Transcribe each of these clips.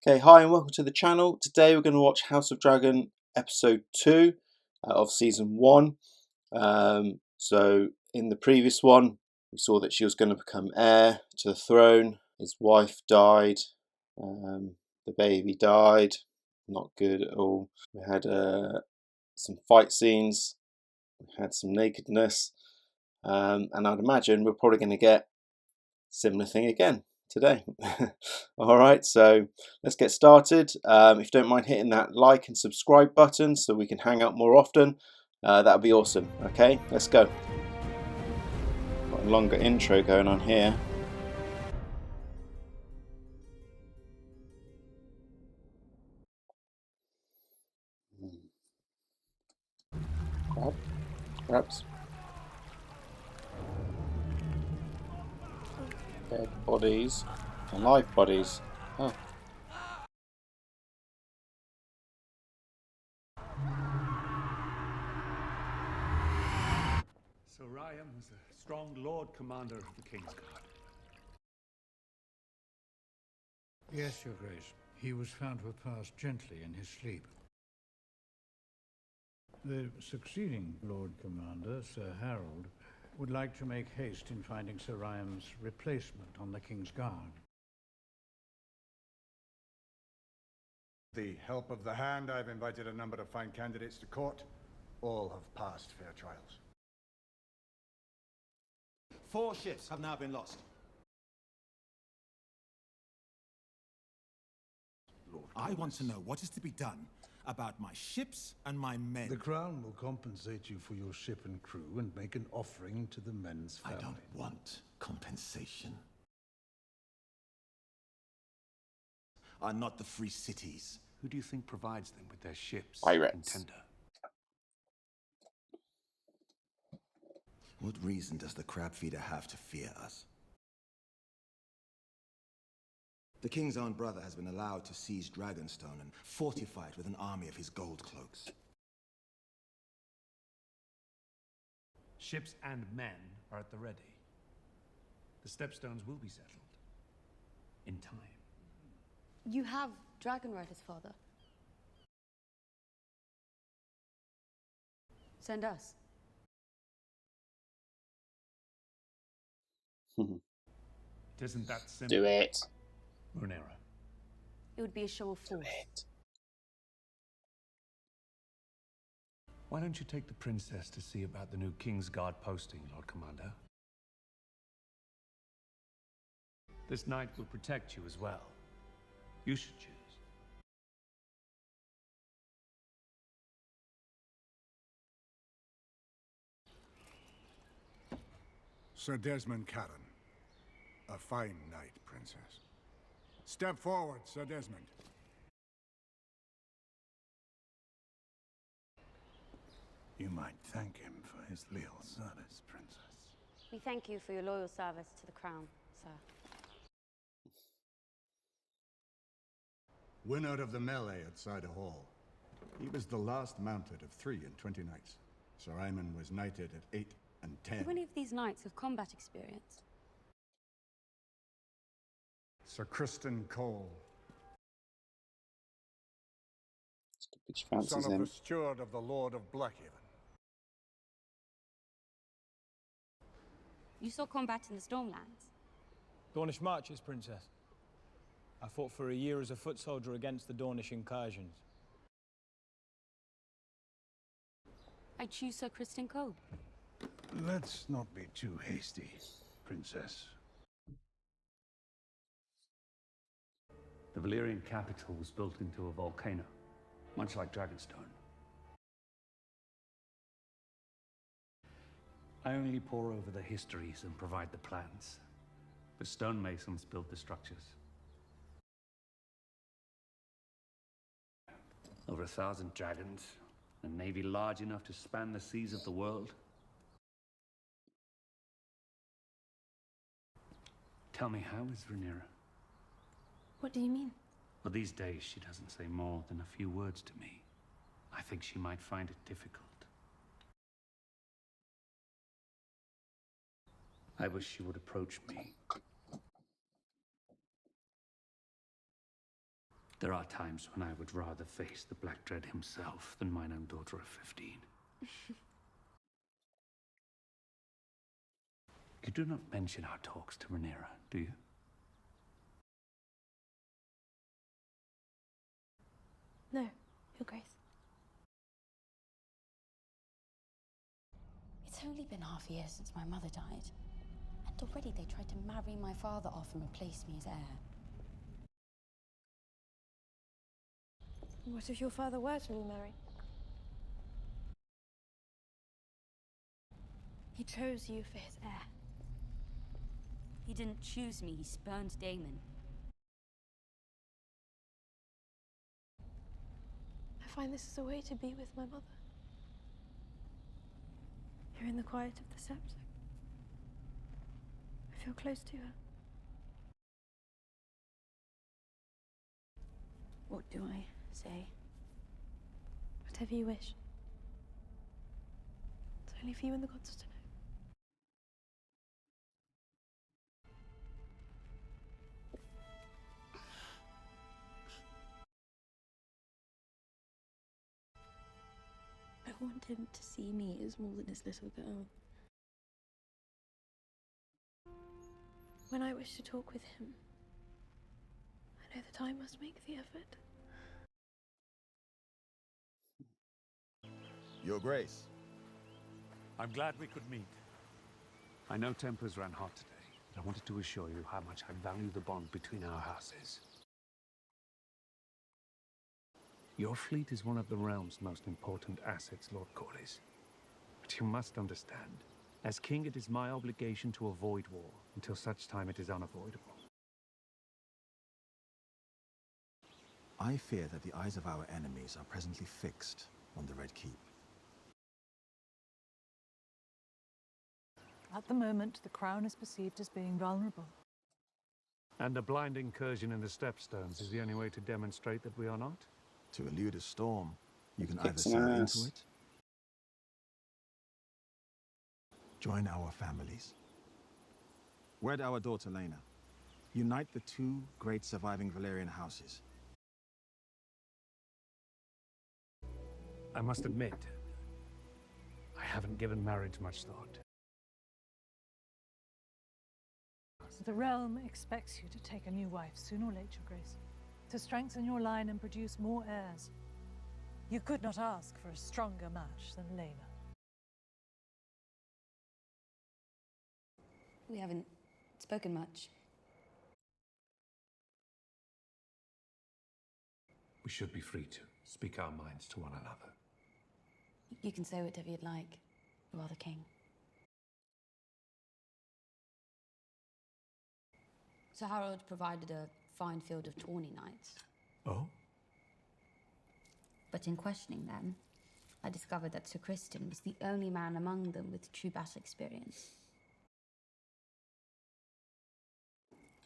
Okay, hi and welcome to the channel. Today we're going to watch House of Dragon episode 2 of season 1. So in the previous one we saw that she was going to become heir to the throne. His wife died, the baby died, not good at all. We had some fight scenes, we had some nakedness, and I'd imagine we're probably going to get a similar thing again today. Alright, so let's get started. If you don't mind hitting that like and subscribe button so we can hang out more often, that would be awesome. Okay, let's go. Got a longer intro going on here. Crabs. Dead bodies. Alive bodies. Oh. Soriam was a strong Lord Commander of the King's Guard. Yes, Your Grace. He was found to have passed gently in his sleep. The succeeding Lord Commander, Sir Harold, would like to make haste in finding Soriam's replacement on the King's Guard. The help of the Hand, I've invited a number of fine candidates to court. All have passed fair trials. 4 ships have now been lost. Lord, I want to know what is to be done about my ships and my men. The Crown will compensate you for your ship and crew and make an offering to the men's family. I don't want compensation. Are not the free cities. Who do you think provides them with their ships Pirates. and tender? What reason does the crab feeder have to fear us? The king's own brother has been allowed to seize Dragonstone and fortify it with an army of his gold cloaks. Ships and men are at the ready. The Stepstones will be settled. In time. You have dragon riders, father. Send us. Isn't that simple? Do it. Rhaenyra. It would be a show of force. Why don't you take the princess to see about the new King's Guard posting, Lord Commander? This knight will protect you as well. You should choose. Sir Desmond Caron. A fine knight, Princess. Step forward, Sir Desmond. You might thank him for his leal service, Princess. We thank you for your loyal service to the crown, sir. Winner of the melee at Cider Hall. He was the last mounted of 3 in 20 knights. Sir Aemon was knighted at 8 and 10. Do any of these knights have combat experience? Sir Criston Cole, Which fancies son of him. the steward of the Lord of Blackhaven. You saw combat in the Stormlands. Dornish marches, Princess. I fought for a year as a foot soldier against the Dornish incursions. I choose Sir Criston Cole. Let's not be too hasty, Princess. The Valyrian capital was built into a volcano, much like Dragonstone. I only pore over the histories and provide the plans. The stonemasons build the structures. Over 1,000 dragons, a navy large enough to span the seas of the world. Tell me, how is Rhaenyra? What do you mean? Well, these days she doesn't say more than a few words to me. I think she might find it difficult. I wish she would approach me. There are times when I would rather face the Black Dread himself than mine own daughter of 15. You do not mention our talks to Rhaenyra, do you? No, Your Grace. It's only been half a year since my mother died. And already they tried to marry my father off and replace me as heir. What if your father were to remarry? He chose you for his heir. He didn't choose me, he spurned Daemon. I find this is a way to be with my mother. Here in the quiet of the Sept. I feel close to her. What do I say? Whatever you wish. It's only for you and the gods to know. I want him to see me as more than his little girl. When I wish to talk with him, I know that I must make the effort. Your Grace. I'm glad we could meet. I know tempers ran hot today, but I wanted to assure you how much I value the bond between our houses. Your fleet is one of the realm's most important assets, Lord Corlys. But you must understand, as king, it is my obligation to avoid war until such time it is unavoidable. I fear that the eyes of our enemies are presently fixed on the Red Keep. At the moment, the Crown is perceived as being vulnerable. And a blind incursion in the Stepstones is the only way to demonstrate that we are not? To elude a storm, you can either Kick some sail ass. into it, join our families, wed our daughter Laena, unite the two great surviving Valyrian houses. I must admit, I haven't given marriage much thought. The realm expects you to take a new wife sooner or later, Your Grace, to strengthen your line and produce more heirs. You could not ask for a stronger match than Laena. We haven't spoken much. We should be free to speak our minds to one another. You can say whatever you'd like. You are the king. Sir Harold provided a fine field of tawny knights. Oh? But in questioning them, I discovered that Sir Criston was the only man among them with true battle experience.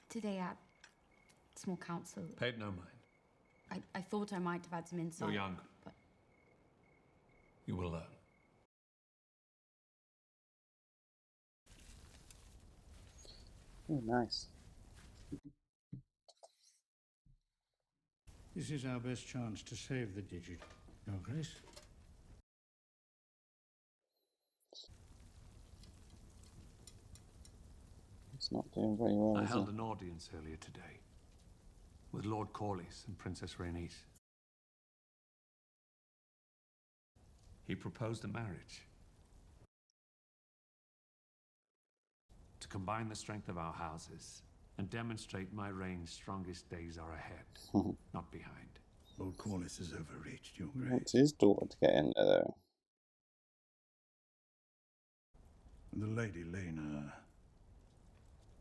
Today at small council, Paid no mind. I thought I might have had some insight. You're young. But You will learn. Oh, nice. This is our best chance to save the digit, Your Grace. It's not doing very well, I is held it? an audience earlier today with Lord Corlys and Princess Rhaenys. He proposed a marriage. To combine the strength of our houses and demonstrate my reign's strongest days are ahead, not behind. Lord Corlys has overreached, Your He Grace. wants his daughter to get in there, though. The Lady Laena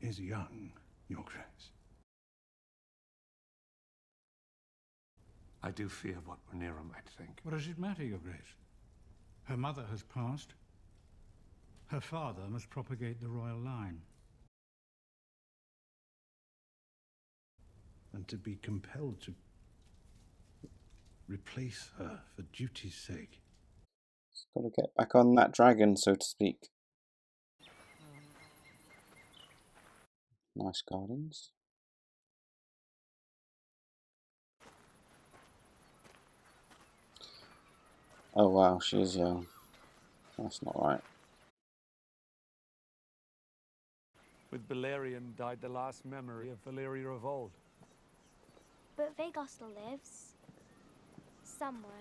is young, Your Grace. I do fear what Rhaenyra might think. What does it matter, Your Grace? Her mother has passed. Her father must propagate the royal line. And to be compelled to replace her for duty's sake. He's got to get back on that dragon, so to speak. Nice gardens. Oh wow, she is young. That's not right. With Balerion died the last memory of Valyria of old. But Vhagar still lives. Somewhere.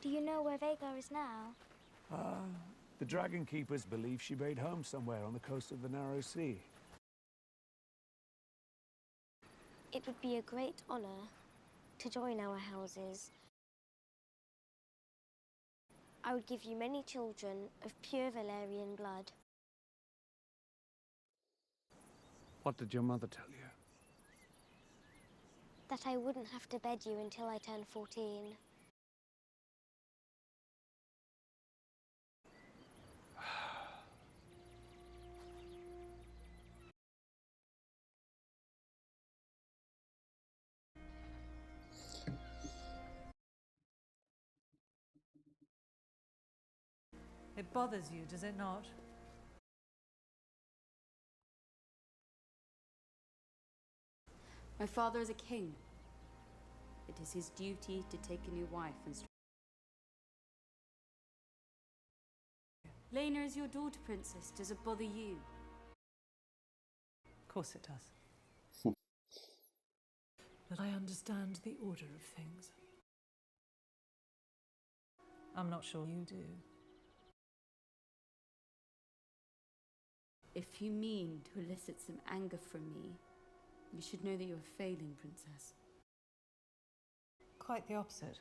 Do you know where Vhagar is now? The Dragon Keepers believe she made home somewhere on the coast of the Narrow Sea. It would be a great honor to join our houses. I would give you many children of pure Valyrian blood. What did your mother tell you? That I wouldn't have to bed you until I turned 14. It bothers you, does it not? My father is a king. It is his duty to take a new wife and... Lena is your daughter, Princess. Does it bother you? Of course it does. But I understand the order of things. I'm not sure you do. If you mean to elicit some anger from me, you should know that you are failing, Princess. Quite the opposite.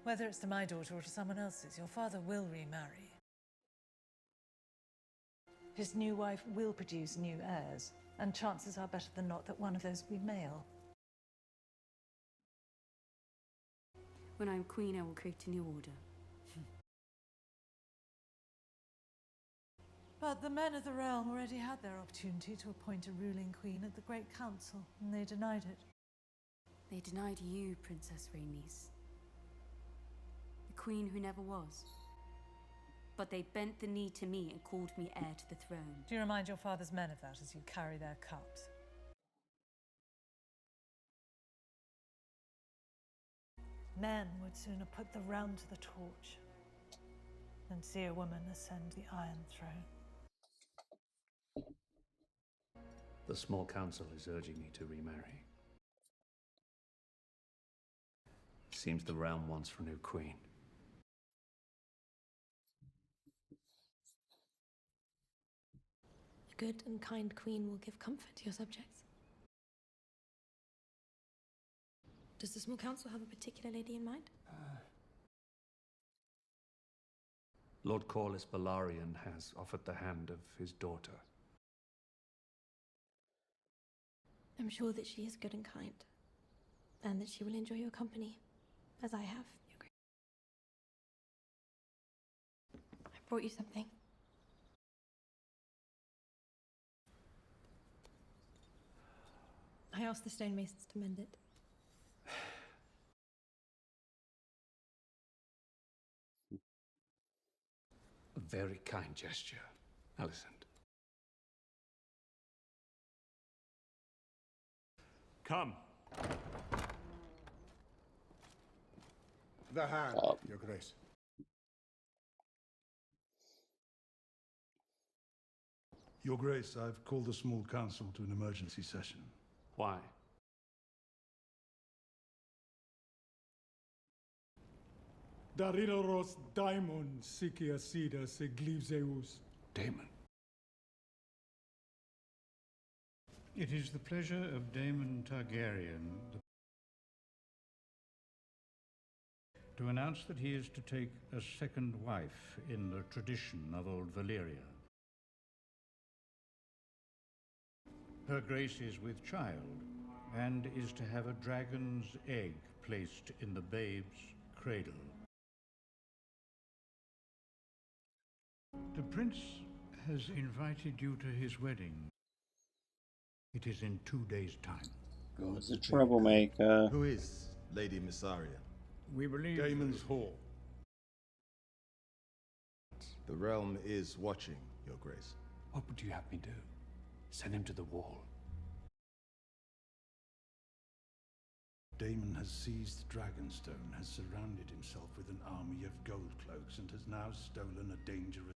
Whether it's to my daughter or to someone else's, your father will remarry. His new wife will produce new heirs, and chances are better than not that one of those will be male. When I am queen, I will create a new order. But the men of the realm already had their opportunity to appoint a ruling queen at the Great Council, and they denied it. They denied you, Princess Rhaenys. The queen who never was. But they bent the knee to me and called me heir to the throne. Do you remind your father's men of that as you carry their cups? Men would sooner put the realm to the torch than see a woman ascend the Iron Throne. The small council is urging me to remarry. Seems the realm wants for a new queen. A good and kind queen will give comfort to your subjects. Does the small council have a particular lady in mind? Lord Corlys Balerion has offered the hand of his daughter. I'm sure that she is good and kind, and that she will enjoy your company, as I have, Your Grace. I brought you something. I asked the stonemasons to mend it. A very kind gesture, Alicent. Come. The hand, Your Grace. Your Grace, I've called the small council to an emergency session. Why? Daridoros daimon sikia sida se glivzeus. Daemon. It is the pleasure of Daemon Targaryen to announce that he is to take a second wife in the tradition of old Valyria. Her Grace is with child and is to have a dragon's egg placed in the babe's cradle. The prince has invited you to his wedding. It is in 2 days' time. He's a troublemaker. Who is Lady Mysaria? We believe Daemon's Hall. The realm is watching, Your Grace. What would you have me do? Send him to the wall? Daemon has seized Dragonstone, has surrounded himself with an army of gold cloaks, and has now stolen a dangerous...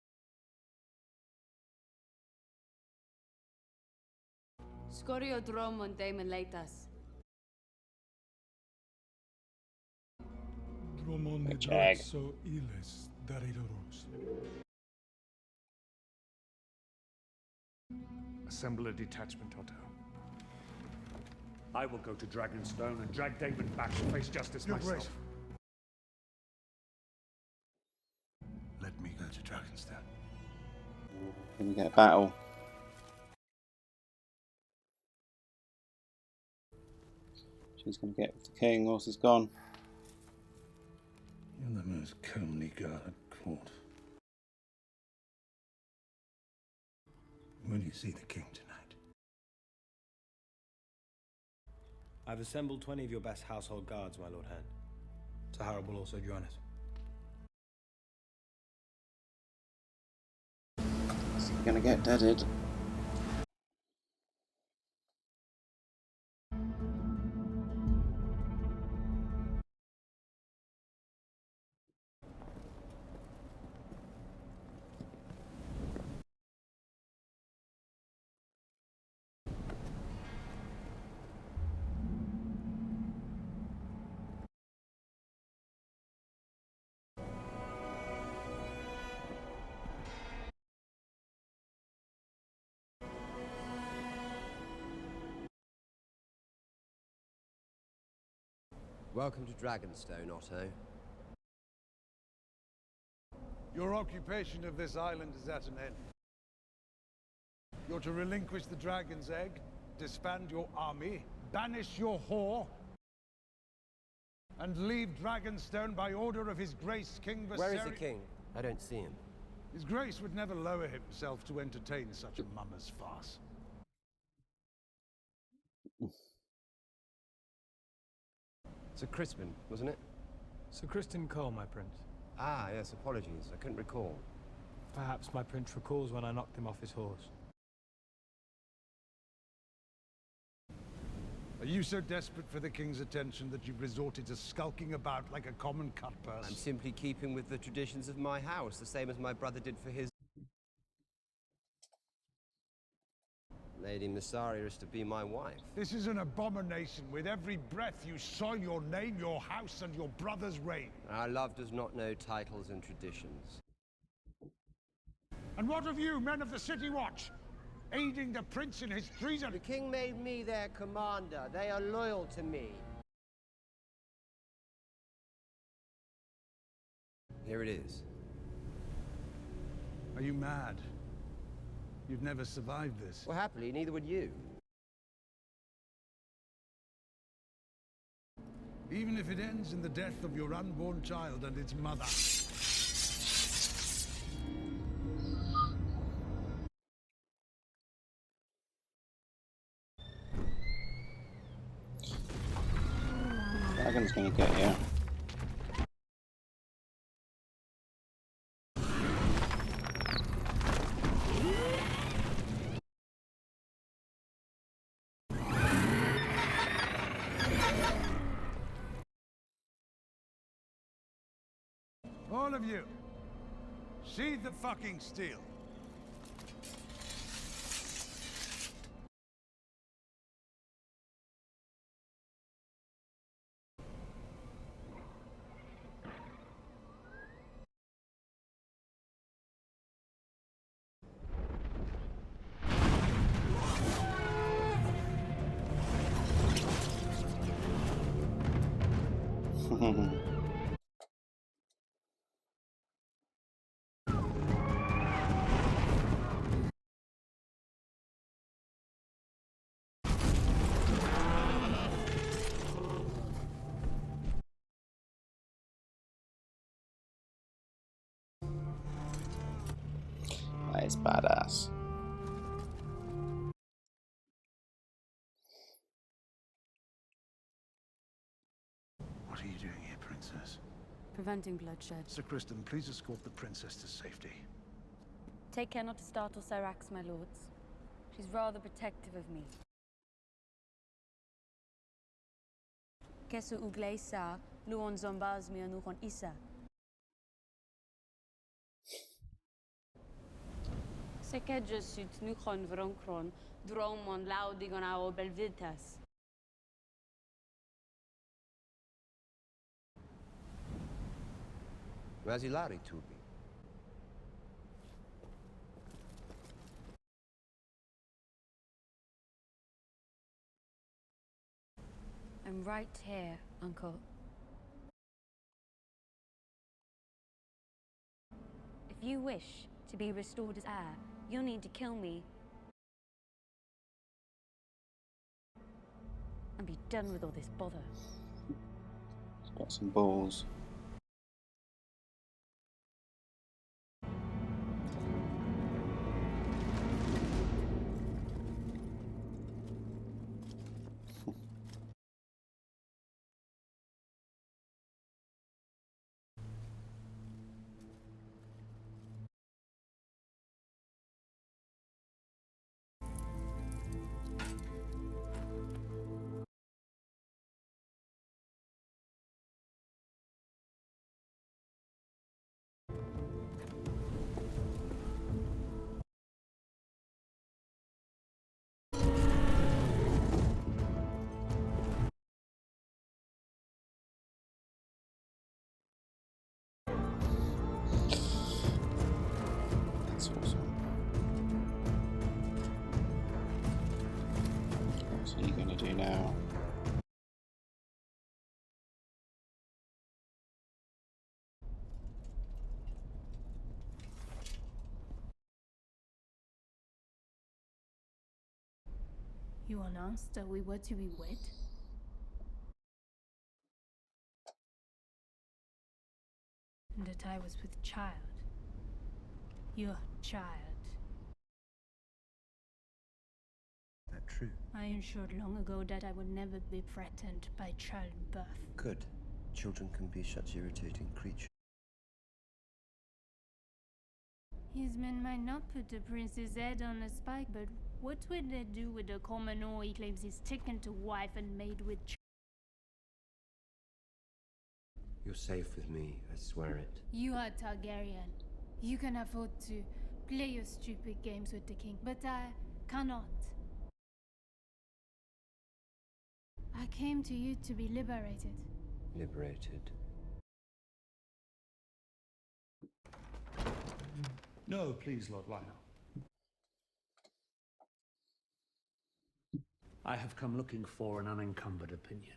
Scorio dromon Daemon leitas. Dromon so iles daridoros. Assemble a detachment, Otto. I will go to Dragonstone and drag Daemon back to face justice myself. Let me go to Dragonstone. Then we get a battle. She's going to get with the king whilst he's gone. You're the most comely girl at court. Will you see the king tonight? I've assembled 20 of your best household guards, my Lord Hand. Sahara will also join us. Is he going to get deaded? Welcome to Dragonstone, Otto. Your occupation of this island is at an end. You're to relinquish the Dragon's Egg, disband your army, banish your whore, and leave Dragonstone by order of His Grace King Viserys. Where is the king? I don't see him. His Grace would never lower himself to entertain such a mummer's farce. Sir Crispin, wasn't it? Sir Criston Cole, my prince. Ah, yes, apologies. I couldn't recall. Perhaps my prince recalls when I knocked him off his horse. Are you so desperate for the king's attention that you've resorted to skulking about like a common cutpurse? I'm simply keeping with the traditions of my house, the same as my brother did for his. Lady Mysaria is to be my wife. This is an abomination. With every breath you soil your name, your house, and your brother's reign. Our love does not know titles and traditions. And what of you, men of the City Watch? Aiding the prince in his treason? The king made me their commander. They are loyal to me. Here it is. Are you mad? You'd never survived this. Well, happily, neither would you. Even if it ends in the death of your unborn child and its mother. Dragon's gonna get you. All of you, sheathe the fucking steel. That is badass. What are you doing here, princess? Preventing bloodshed. Sir Criston, please escort the princess to safety. Take care not to startle Syrax, my lords. She's rather protective of me. Kesu ugleisa, luon zombaz mi anuchon isa. Sekedje sut nuchon vronkron, dromon laudigon ao belvitas. Razilari tubi. I'm right here, Uncle. If you wish to be restored as heir, you'll need to kill me and be done with all this bother. It's got some balls. That's awesome. What's he going to do now? You announced that we were to be wed? And that I was with child. Your child. That true? I ensured long ago that I would never be threatened by childbirth. Good. Children can be such irritating creatures. His men might not put the prince's head on a spike, but what would they do with the commoner he claims he's taken to wife and made with You're safe with me, I swear it. You are Targaryen. You can afford to play your stupid games with the king, but I cannot. I came to you to be liberated. Liberated. No, please, Lord Lionel. I have come looking for an unencumbered opinion.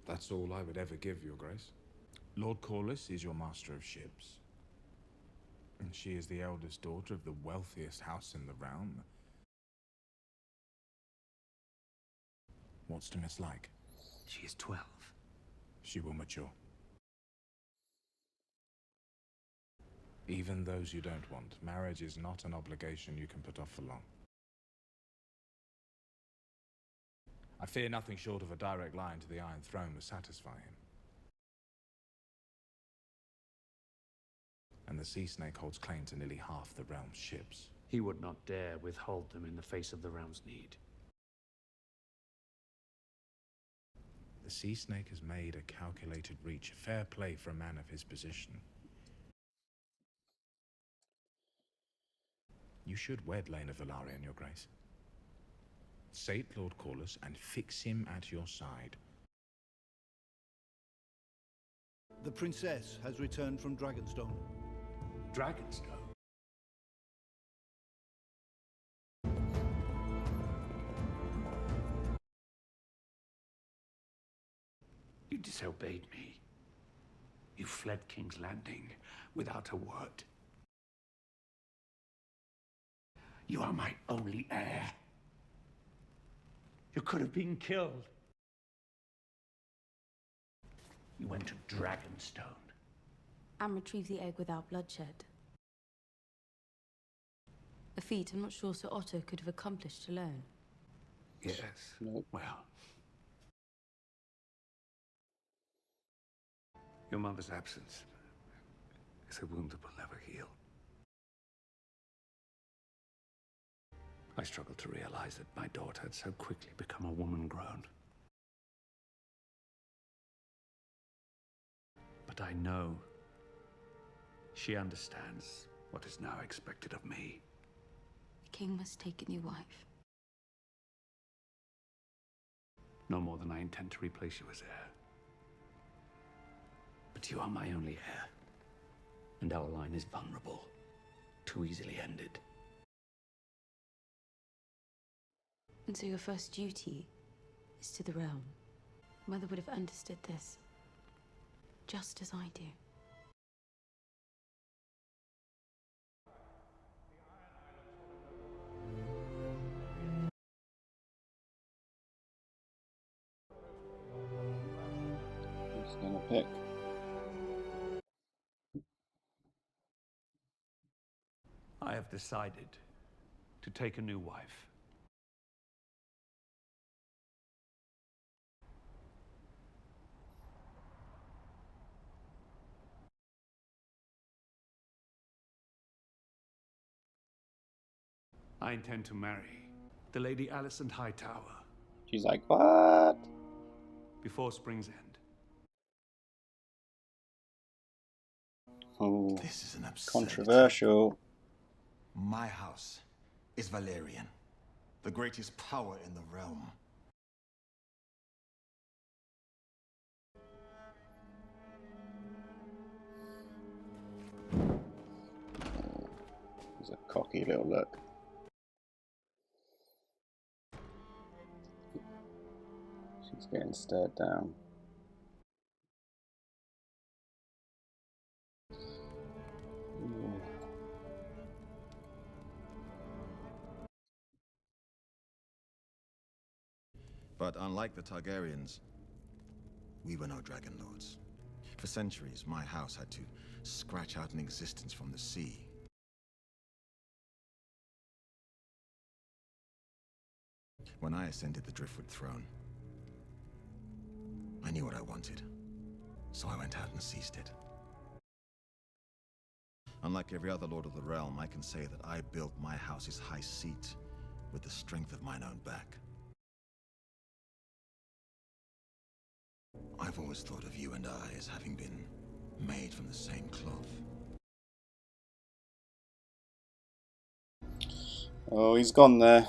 That's all I would ever give, Your Grace. Lord Corlys is your master of ships. And she is the eldest daughter of the wealthiest house in the realm. What's to mislike? She is 12. She will mature. Even those you don't want, marriage is not an obligation you can put off for long. I fear nothing short of a direct line to the Iron Throne will satisfy him. And the Sea Snake holds claim to nearly half the realm's ships. He would not dare withhold them in the face of the realm's need. The Sea Snake has made a calculated reach, fair play for a man of his position. You should wed Lena Velaryon, Your Grace. Sate Lord Corlys and fix him at your side. The princess has returned from Dragonstone. Dragonstone? You disobeyed me. You fled King's Landing without a word. You are my only heir. You could have been killed. You went to Dragonstone. And retrieve the egg without bloodshed. A feat I'm not sure Sir Otto could have accomplished alone. Yes. Nope. Well. Your mother's absence is a wound that will never heal. I struggled to realize that my daughter had so quickly become a woman grown. But I know she understands what is now expected of me. The king must take a new wife. No more than I intend to replace you as heir. But you are my only heir, and our line is vulnerable, too easily ended. And so your first duty is to the realm. Mother would have understood this, just as I do. Who's gonna pick? I have decided to take a new wife. I intend to marry the Lady Alicent Hightower. She's like, what? Before Spring's End. Oh, This is an absurd. controversial. My house is Valerian, the greatest power in the realm. There's a cocky little look. She's getting stared down. Ooh. But unlike the Targaryens, we were no dragon lords. For centuries, my house had to scratch out an existence from the sea. When I ascended the Driftwood throne, I knew what I wanted, so I went out and seized it. Unlike every other lord of the realm, I can say that I built my house's high seat with the strength of mine own back. I've always thought of you and I as having been made from the same cloth. Oh, he's gone there.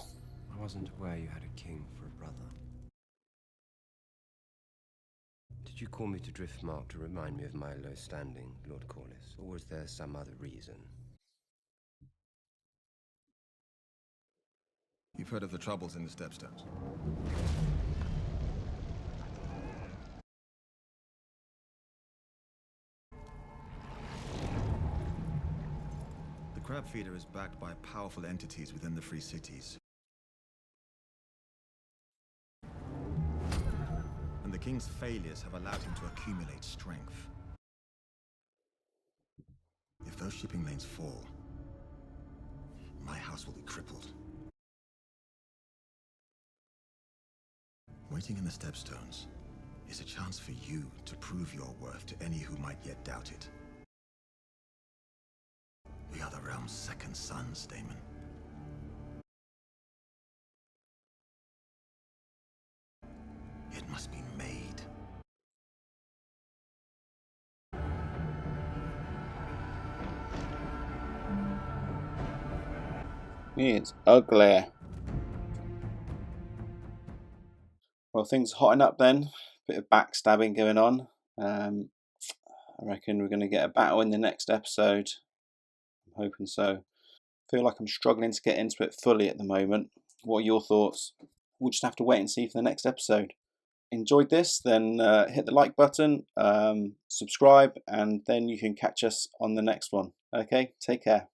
I wasn't aware you had a king for a brother. Did you call me to Driftmark to remind me of my low standing, Lord Corlys, or was there some other reason? You've heard of the troubles in the Stepstones? The Crab Feeder is backed by powerful entities within the Free Cities. And the King's failures have allowed him to accumulate strength. If those shipping lanes fall, my house will be crippled. Waiting in the Stepstones is a chance for you to prove your worth to any who might yet doubt it. We are the realm's second sons, Daemon. It must be made. It's ugly. Well, things are hotting up then. Bit of backstabbing going on. I reckon we're going to get a battle in the next episode. I'm hoping so. I feel like I'm struggling to get into it fully at the moment. What are your thoughts? We'll just have to wait and see for the next episode. Enjoyed this? Then hit the like button, subscribe, and then you can catch us on the next one. Okay, take care.